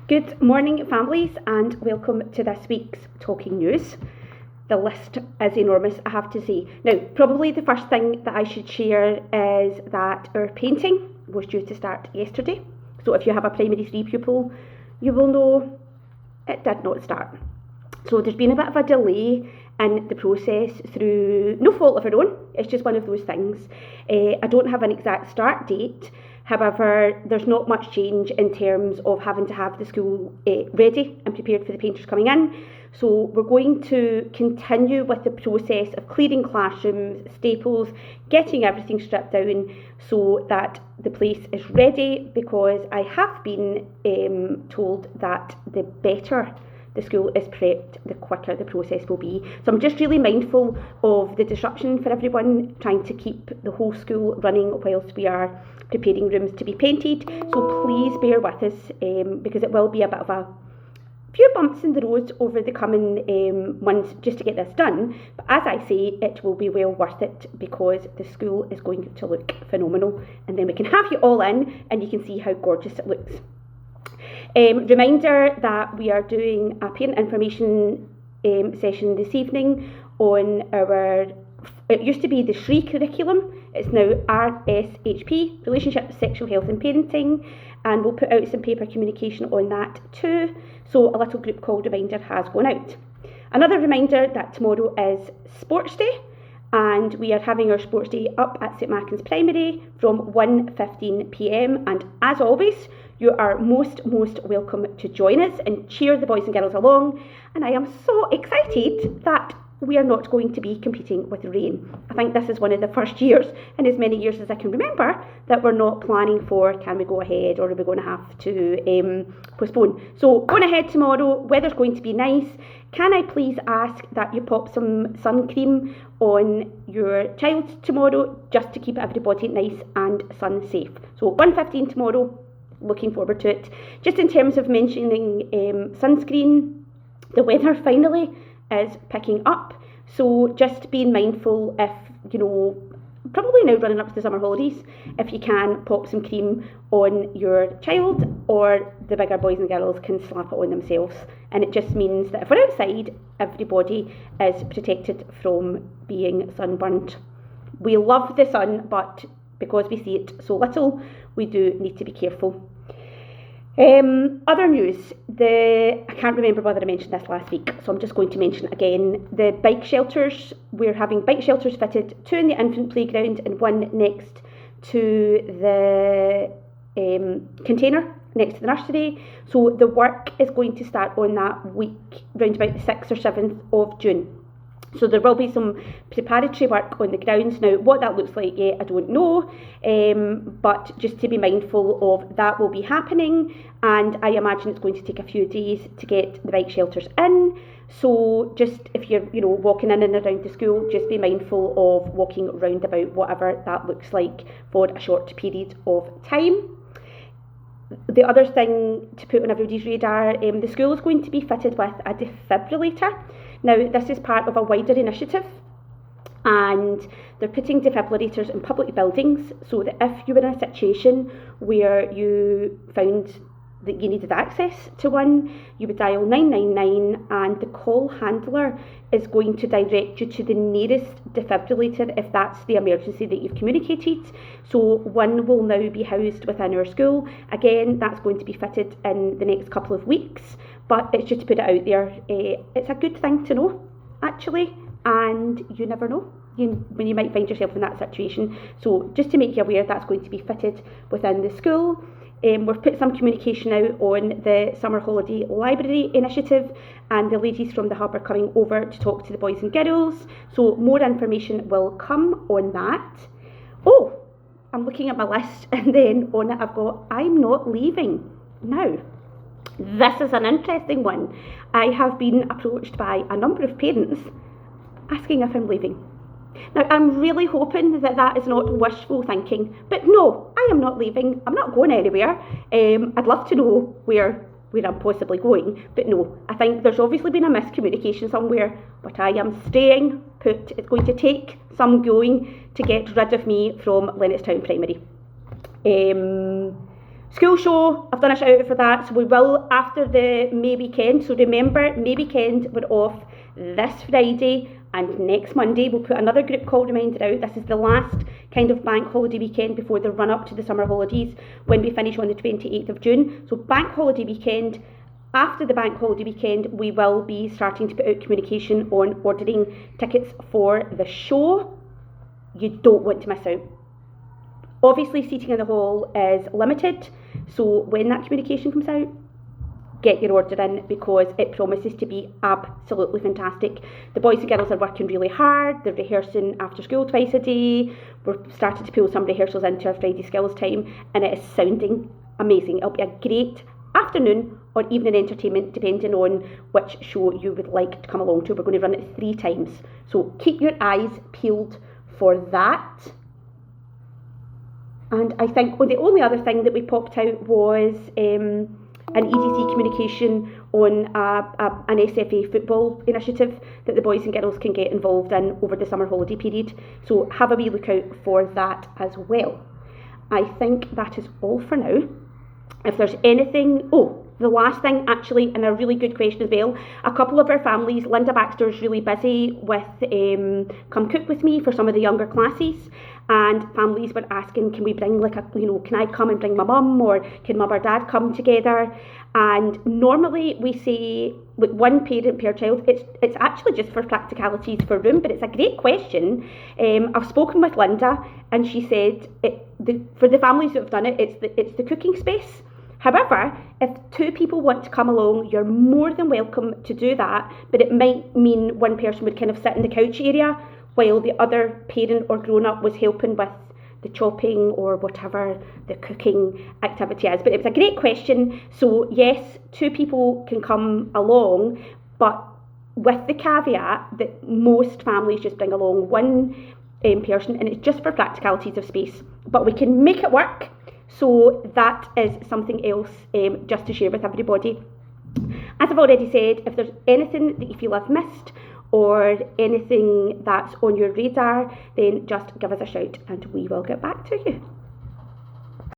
Good morning, families, and welcome to this week's Talking News. The list is enormous, I have to say. Now, probably the first thing that I should share is that our painting was due to start yesterday. So if you have a primary 3 pupil, you will know it did not start. So there's been a bit of a delay in the process through no fault of our own. It's just one of those things. I don't have an exact start date. However, there's not much change in terms of having to have the school ready and prepared for the painters coming in. So we're going to continue with the process of clearing classrooms, staples, getting everything stripped down so that the place is ready, because I have been told that the better the school is prepped, the quicker the process will be. So I'm just really mindful of the disruption for everyone, trying to keep the whole school running whilst we are preparing rooms to be painted. So please bear with us, because it will be a bit of a few bumps in the road over the coming months just to get this done. But as I say, it will be well worth it, because the school is going to look phenomenal, and then we can have you all in and you can see how gorgeous it looks. Reminder that we are doing a parent information session this evening on our, it used to be the SHRE curriculum, it's now RSHP, Relationships, Sexual Health and Parenting, and we'll put out some paper communication on that too. So a little group call reminder has gone out. Another reminder that tomorrow is Sports Day, and we are having our Sports Day up at St Machan's Primary from 1:15 p.m, and as always, you are most welcome to join us and cheer the boys and girls along. And I am so excited that we are not going to be competing with rain. I think this is one of the first years in as many years as I can remember that we're not planning for, can we go ahead or are we going to have to postpone. So going ahead tomorrow, weather's going to be nice. Can I please ask that you pop some sun cream on your child tomorrow, just to keep everybody nice and sun safe. So 1:15 tomorrow, looking forward to it. Just in terms of mentioning sunscreen, the weather finally is picking up, so just being mindful, if you know, probably now running up to the summer holidays, if you can pop some cream on your child, or the bigger boys and girls can slap it on themselves, and it just means that if we're outside, everybody is protected from being sunburnt. We love the sun, but because we see it so little, we do need to be careful. Other news, I can't remember whether I mentioned this last week, so I'm just going to mention it again. The bike shelters, we're having bike shelters fitted, 2 in the infant playground and 1 next to the container next to the nursery. So the work is going to start on that week, round about the 6th or 7th of June. So there will be some preparatory work on the grounds. Now, what that looks like yet, I don't know, but just to be mindful of that will be happening, and I imagine it's going to take a few days to get the bike shelters in. So just if you're, walking in and around the school, just be mindful of walking round about, whatever that looks like, for a short period of time. The other thing to put on everybody's radar, the school is going to be fitted with a defibrillator. Now, this is part of a wider initiative, and they're putting defibrillators in public buildings, so that if you were in a situation where you found that you needed access to one, you would dial 999, and the call handler is going to direct you to the nearest defibrillator if that's the emergency that you've communicated. So one will now be housed within our school. Again, that's going to be fitted in the next couple of weeks, but it's just to put it out there. It's a good thing to know, actually, and you never know when you might find yourself in that situation. So just to make you aware, that's going to be fitted within the school. We've put some communication out on the summer holiday library initiative, and the ladies from the hub are coming over to talk to the boys and girls, so more information will come on that. Oh, I'm looking at my list, and then on it I've got, I'm not leaving. Now, this is an interesting one. I have been approached by a number of parents asking if I'm leaving. Now, I'm really hoping that that is not wishful thinking, but no, I am not leaving. I'm not going anywhere. I'd love to know where I'm possibly going, but no, I think there's obviously been a miscommunication somewhere, but I am staying put. It's going to take some going to get rid of me from Lennoxtown Primary. School show, I've done a shout out for that, so we will after the May weekend. So remember, May weekend, we're off this Friday and next Monday. We'll put another group call reminder out. This is the last kind of bank holiday weekend before the run up to the summer holidays when we finish on the 28th of June. So bank holiday weekend. After the bank holiday weekend, we will be starting to put out communication on ordering tickets for the show. You don't want to miss out. Obviously, seating in the hall is limited, so when that communication comes out, get your order in because it promises to be absolutely fantastic. The boys and girls are working really hard. They're rehearsing after school twice a day. We're starting to pull some rehearsals into our Friday skills time, and it is sounding amazing. It'll be a great afternoon or evening entertainment depending on which show you would like to come along to. We're going to run it 3 times, so keep your eyes peeled for that. And I think the only other thing that we popped out was an EDC communication on an SFA football initiative that the boys and girls can get involved in over the summer holiday period. So have a wee look out for that as well. I think that is all for now. If there's anything, the last thing actually, and a really good question as well, a couple of our families, Linda Baxter's really busy with Come Cook With Me for some of the younger classes, and families were asking, can we bring can I come and bring my mum, or can mum or dad come together? And normally we say one parent per child. It's actually just for practicalities for room, but it's a great question. I've spoken with Linda, and she said for the families that have done it, it's the cooking space. However, if 2 people want to come along, you're more than welcome to do that, but it might mean one person would kind of sit in the couch area while the other parent or grown-up was helping with the chopping or whatever the cooking activity is. But it was a great question. So yes, 2 people can come along, but with the caveat that most families just bring along one person, and it's just for practicalities of space. But we can make it work. So that is something else just to share with everybody. As I've already said, if there's anything that you feel I've missed or anything that's on your radar, then just give us a shout and we will get back to you.